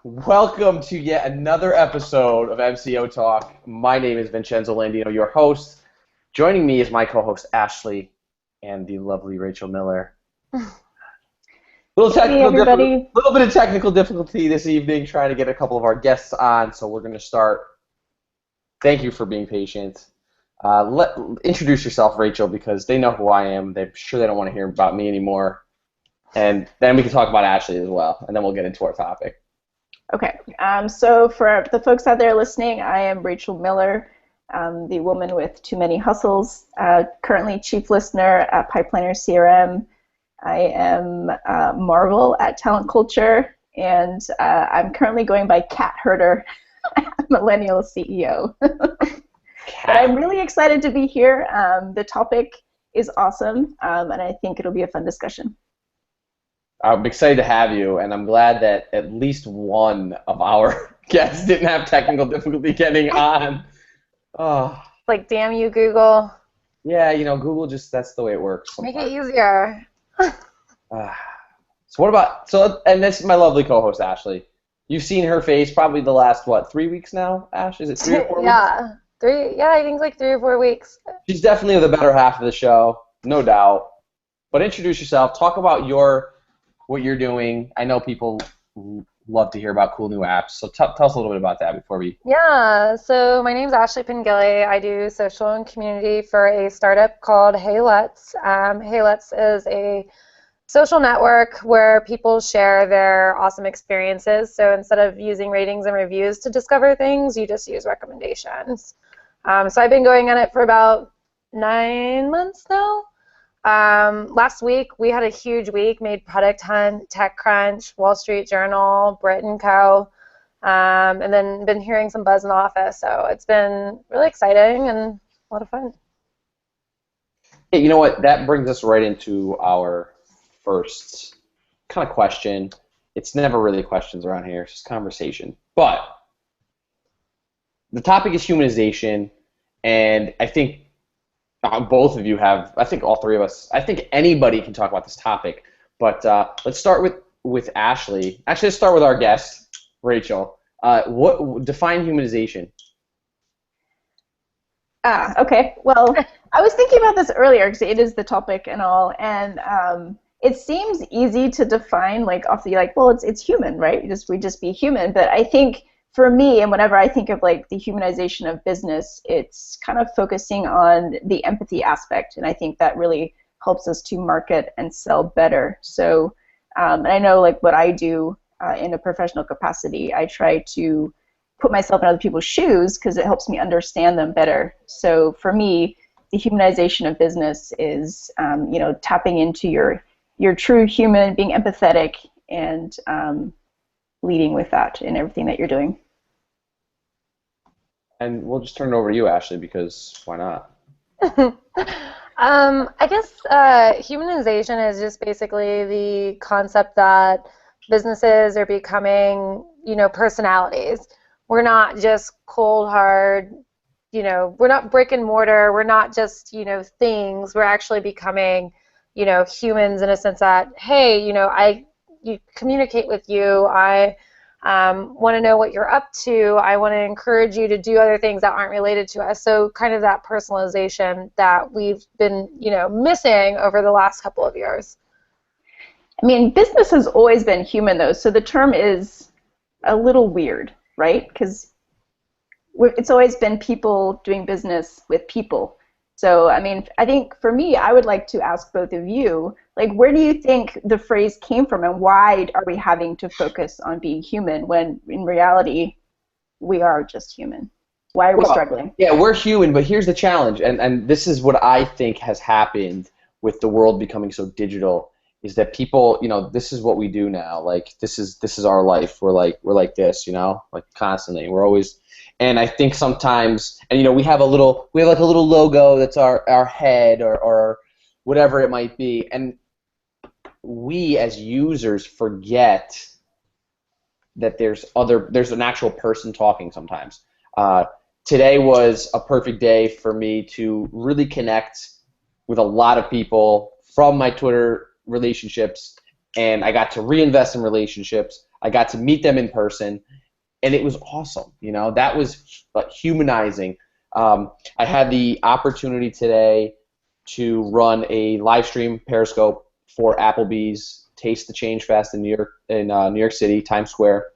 Welcome to yet another episode of MCO Talk. My name is Vincenzo Landino, your host. Joining me is my co-host Ashley and the lovely Rachel Miller. Hey everybody. Little bit of technical difficulty this evening, trying to get a couple of our guests on. So we're going to start. Thank you for being patient. Introduce yourself, Rachel, because they know who I am. They're sure they don't want to hear about me anymore. And then we can talk about Ashley as well, and then we'll get into our topic. Okay, so for the folks out there listening, I am Rachel Miller, the woman with too many hustles, currently chief listener at Pipeliner CRM. I am Marvel at Talent Culture, and I'm currently going by Cat Herder, Millennial CEO. But I'm really excited to be here. The topic is awesome, and I think it'll be a fun discussion. I'm excited to have you, and I'm glad that at least one of our guests didn't have technical difficulty getting on. Oh. Like, damn you, Google. Yeah, Google that's the way it works sometimes. Make it easier. And this is my lovely co-host, Ashley. You've seen her face probably the last, 3 weeks now, Ash? Is it 3 or 4 weeks? Yeah, I think like 3 or 4 weeks. She's definitely the better half of the show, no doubt. But introduce yourself. Talk about what you're doing. I know people love to hear about cool new apps, so tell us a little bit about that before we... Yeah, so my name's Ashley Pengilly. I do social and community for a startup called Hey Let's. Hey Let's is a social network where people share their awesome experiences. So instead of using ratings and reviews to discover things, you just use recommendations. So I've been going on it for about 9 months now. Last week we had a huge week, made Product Hunt, TechCrunch, Wall Street Journal, Britt & Co. And then been hearing some buzz in the office, so it's been really exciting and a lot of fun. Hey, you know what? That brings us right into our first kind of question. It's never really questions around here, it's just conversation. But the topic is humanization, and I think both of you have, I think all three of us, I think anybody can talk about this topic, but let's start with Ashley. Actually, let's start with our guest, Rachel. Define humanization? Okay. Well, I was thinking about this earlier because it is the topic and all, and it seems easy to define, it's human, right? We just be human, but I think for me, and whenever I think of the humanization of business, it's kind of focusing on the empathy aspect, and I think that really helps us to market and sell better. So, and I know what I do in a professional capacity, I try to put myself in other people's shoes because it helps me understand them better. So for me, the humanization of business is, tapping into your true human, being empathetic, and leading with that in everything that you're doing. And we'll just turn it over to you, Ashley, because why not? I guess humanization is just basically the concept that businesses are becoming, personalities. We're not just cold, hard, we're not brick and mortar, we're not just, things, we're actually becoming, humans in a sense that, hey, you communicate with you, I want to know what you're up to, I want to encourage you to do other things that aren't related to us. So kind of that personalization that we've been, missing over the last couple of years. I mean, business has always been human, though, so the term is a little weird, right? Because it's always been people doing business with people. So, I mean, I think for me, I would like to ask both of you, where do you think the phrase came from, and why are we having to focus on being human when in reality we are just human? Why are we struggling? Yeah, we're human, but here's the challenge, and this is what I think has happened with the world becoming so digital, is that people, this is what we do now. This is our life. We're like this, constantly. We're always. And I think sometimes, and we have a little logo that's our head or whatever it might be, and we as users forget that there's an actual person talking sometimes. Today was a perfect day for me to really connect with a lot of people from my Twitter relationships and I got to reinvest in relationships. I got to meet them in person, and it was awesome. That was humanizing. I had the opportunity today to run a live stream Periscope for Applebee's Taste the Change Fest in New York City, Times Square.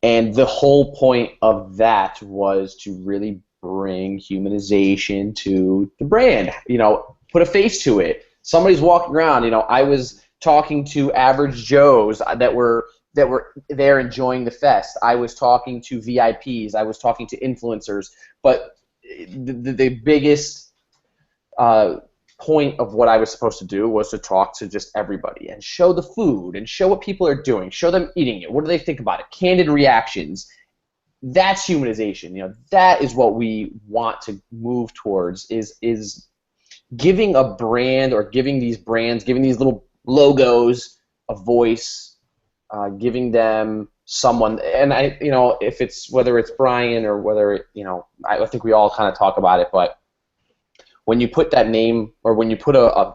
And the whole point of that was to really bring humanization to the brand. Put a face to it. Somebody's walking around. I was talking to average Joes that were there enjoying the fest. I was talking to VIPs. I was talking to influencers. But the biggest point of what I was supposed to do was to talk to just everybody and show the food and show what people are doing, show them eating it. What do they think about it? Candid reactions. That's humanization. That is what we want to move towards, is giving a brand, or giving these brands, giving these little logos a voice, giving them someone. And if it's, whether it's Brian or whether I think we all kind of talk about it, but when you put that name, or when you put a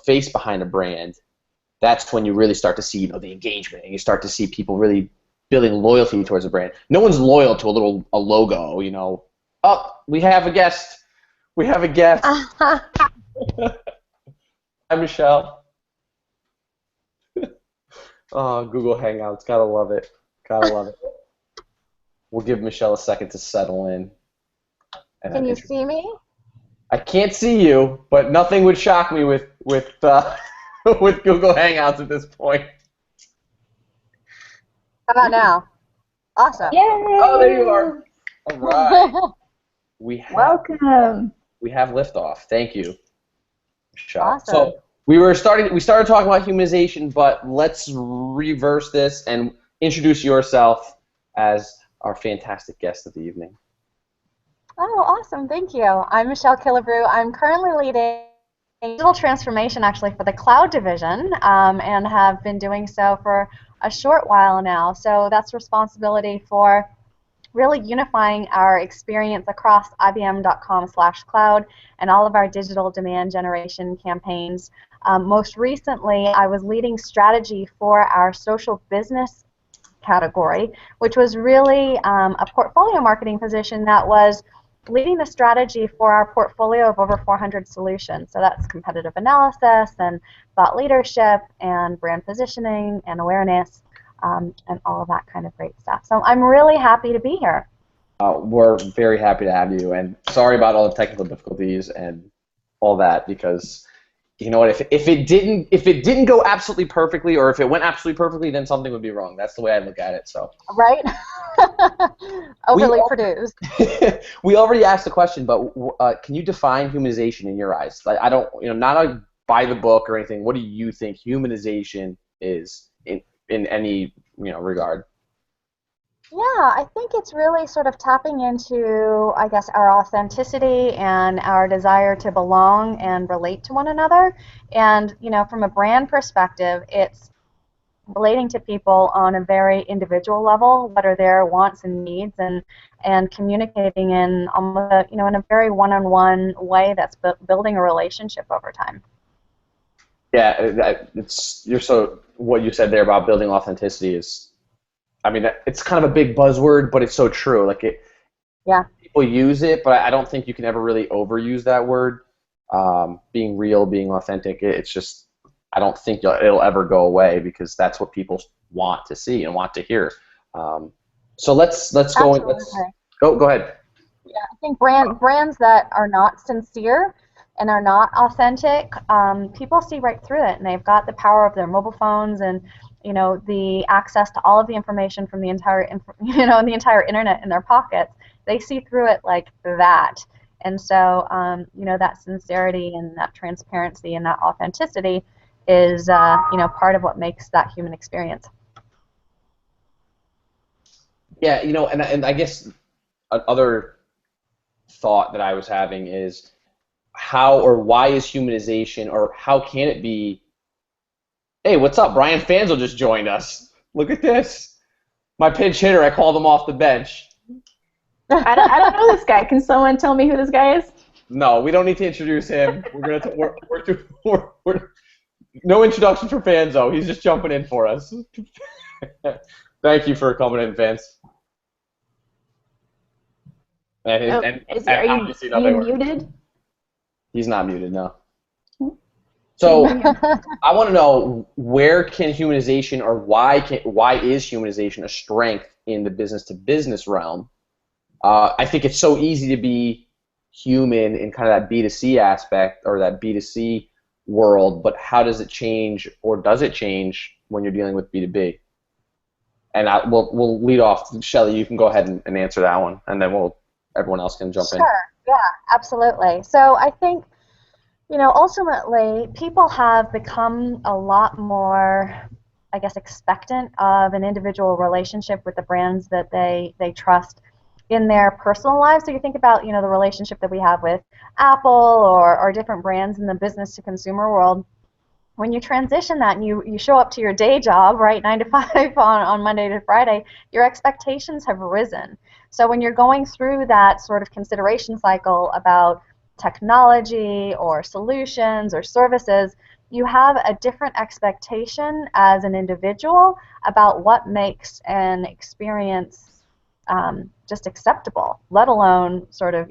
face behind a brand, that's when you really start to see the engagement, and you start to see people really building loyalty towards a brand. No one's loyal to a logo. Oh, we have a guest. We have a guest. Hi, Michelle. Oh, Google Hangouts. Gotta love it. Gotta love it. We'll give Michelle a second to settle in. Can you see me? I can't see you, but nothing would shock me with with Google Hangouts at this point. How about now? Awesome. Yay! Oh, there you are. All right. Welcome. We have liftoff. Thank you, Michelle. Awesome. So we started talking about humanization, but let's reverse this and introduce yourself as our fantastic guest of the evening. Oh, awesome. Thank you. I'm Michelle Killebrew. I'm currently leading digital transformation, actually, for the cloud division, and have been doing so for a short while now. So that's responsibility for really unifying our experience across ibm.com/cloud and all of our digital demand generation campaigns. Most recently, I was leading strategy for our social business category, which was really a portfolio marketing position that was leading the strategy for our portfolio of over 400 solutions. So that's competitive analysis and thought leadership and brand positioning and awareness, and all of that kind of great stuff. So I'm really happy to be here. We're very happy to have you, and sorry about all the technical difficulties and all that, because you know what, if it didn't go absolutely perfectly, or if it went absolutely perfectly, then something would be wrong. That's the way I look at it. So right. Overly produced. We already asked the question, but can you define humanization in your eyes? Like, I don't, not by the book or anything. What do you think humanization is in any regard? Yeah, I think it's really sort of tapping into, I guess, our authenticity and our desire to belong and relate to one another. And, from a brand perspective, it's relating to people on a very individual level. What are their wants and needs, and communicating in almost, in a very one-on-one way that's building a relationship over time. Yeah, what you said there about building authenticity is, it's kind of a big buzzword, but it's so true. Yeah. People use it, but I don't think you can ever really overuse that word. Being real, being authentic, it's just, I don't think it'll ever go away, because that's what people want to see and want to hear. So let's go. Go ahead. Yeah, I think brands that are not sincere and are not authentic, people see right through it, and they've got the power of their mobile phones and the access to all of the information from the entire the entire internet in their pockets. They see through it like that, and so that sincerity and that transparency and that authenticity is part of what makes that human experience. Yeah, and I guess another thought that I was having is, how or why is humanization, or how can it be? Hey, what's up? Brian Fanzel just joined us. Look at this. My pinch hitter, I called him off the bench. I don't know this guy. Can someone tell me who this guy is? No, we don't need to introduce him. No introduction for Fanzo. He's just jumping in for us. Thank you for coming in, Vince. And Are obviously you muted? He's not muted, no. So I want to know, where can humanization, or why is humanization a strength in the business-to-business realm? I think it's so easy to be human in kind of that B2C aspect or that B2C world, but how does it change, or does it change when you're dealing with B2B? And we'll lead off. Shelly, you can go ahead and answer that one, and then everyone else can jump in. Sure, yeah, absolutely. So I think, ultimately, people have become a lot more, I guess, expectant of an individual relationship with the brands that they trust in their personal lives. So you think about, the relationship that we have with Apple or different brands in the business-to-consumer world. When you transition that and you show up to your day job, right, 9 to 5 on Monday to Friday, your expectations have risen. So when you're going through that sort of consideration cycle about technology or solutions or services, you have a different expectation as an individual about what makes an experience just acceptable, let alone sort of,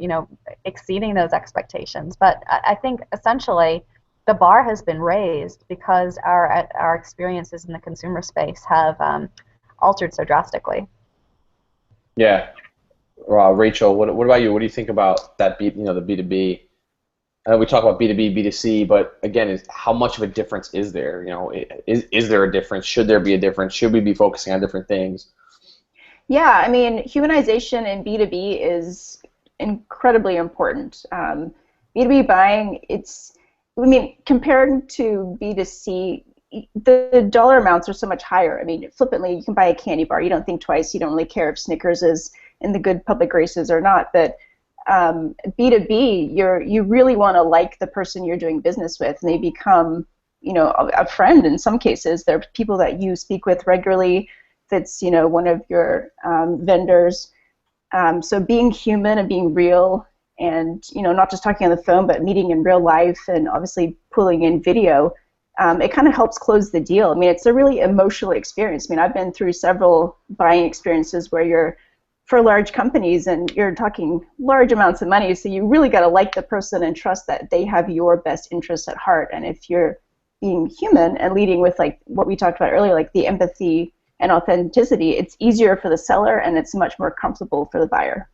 exceeding those expectations. But I think essentially the bar has been raised because our experiences in the consumer space have altered so drastically. Yeah. Rachel, what about you? What do you think about that the B2B? I know we talk about B2B, B2C, but again, how much of a difference is there? Is there a difference? Should there be a difference? Should we be focusing on different things? Yeah, I mean, humanization in B2B is incredibly important. B2B buying, compared to B2C, the dollar amounts are so much higher. I mean, flippantly, you can buy a candy bar. You don't think twice. You don't really care if Snickers is in the good public graces or not. But B2B, you really want to like the person you're doing business with, and they become, a friend in some cases. They're people that you speak with regularly. That's, one of your vendors. So being human and being real, and not just talking on the phone, but meeting in real life, and obviously pulling in video, it kind of helps close the deal. I mean, it's a really emotional experience. I mean, I've been through several buying experiences where you're for large companies and you're talking large amounts of money, so you really got to like the person and trust that they have your best interests at heart. And if you're being human and leading with, like what we talked about earlier, like the empathy and authenticity, it's easier for the seller and it's much more comfortable for the buyer.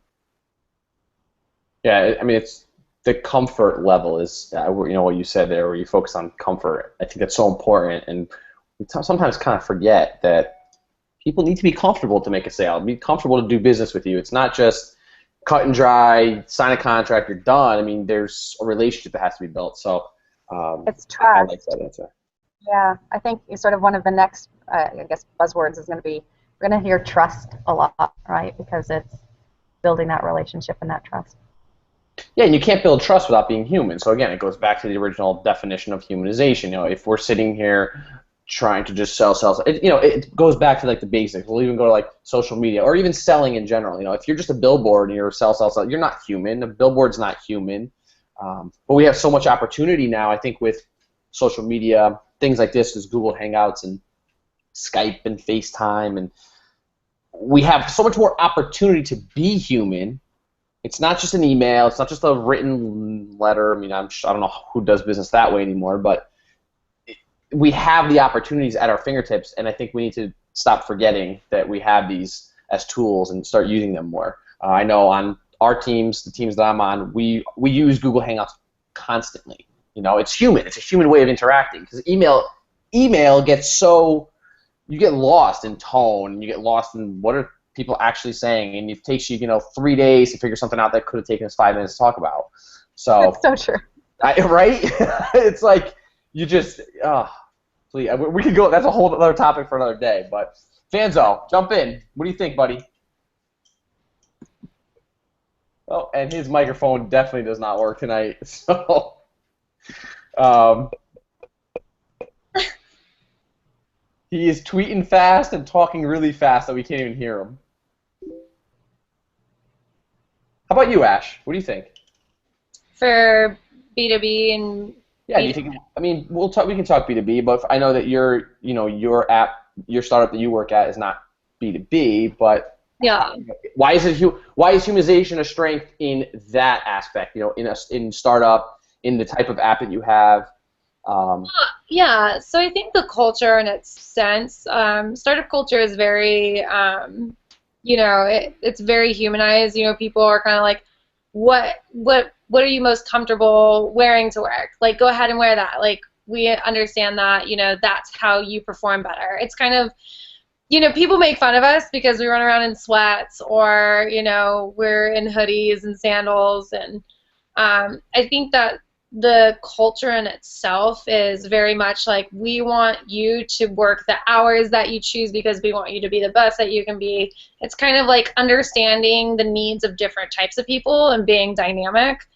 Yeah, I mean, it's the comfort level is, what you said there, where you focus on comfort. I think that's so important, and we sometimes kind of forget that people need to be comfortable to make a sale, be comfortable to do business with you. It's not just cut and dry, sign a contract, you're done. I mean, there's a relationship that has to be built. So it's trust. I like that answer. Yeah, I think sort of one of the next, buzzwords is going to be, we're going to hear trust a lot, right? Because it's building that relationship and that trust. Yeah, and you can't build trust without being human. So again, it goes back to the original definition of humanization. If we're sitting here trying to just sell, it goes back to like the basics. We'll even go to like social media or even selling in general. If you're just a billboard and you're sell, you're not human. A billboard's not human. But we have so much opportunity now, I think, with social media, things like this, as Google Hangouts and Skype and FaceTime, and we have so much more opportunity to be human. It's not just an email. It's not just a written letter. I mean, I don't know who does business that way anymore, but we have the opportunities at our fingertips, and I think we need to stop forgetting that we have these as tools and start using them more. I know on our teams, the teams that I'm on, we use Google Hangouts constantly. It's human. It's a human way of interacting, because email gets so, you get lost in tone, and you get lost in what are people actually saying, and it takes you 3 days to figure something out that could have taken us 5 minutes to talk about. So that's so true. Right? It's like you just please, we could go. That's a whole other topic for another day. But Fanzo, jump in. What do you think, buddy? Oh, and his microphone definitely does not work tonight. So, he is tweeting fast and talking really fast that we can't even hear him. How about you, Ash? What do you think? For B2B and Yeah, do you think? I mean, we'll talk. We can talk B2B, but I know that your app, your startup that you work at is not B2B. But Yeah. why is it? Why is humanization a strength in that aspect? In startup, in the type of app that you have. Um, Yeah, so I think the culture in its sense, startup culture is very, it's very humanized. People are kind of like, what are you most comfortable wearing to work? Like, go ahead and wear that. Like, we understand that, that's how you perform better. It's kind of, people make fun of us because we run around in sweats or, we're in hoodies and sandals. And I think that the culture in itself is very much like, we want you to work the hours that you choose because we want you to be the best that you can be. It's kind of like understanding the needs of different types of people and being dynamic.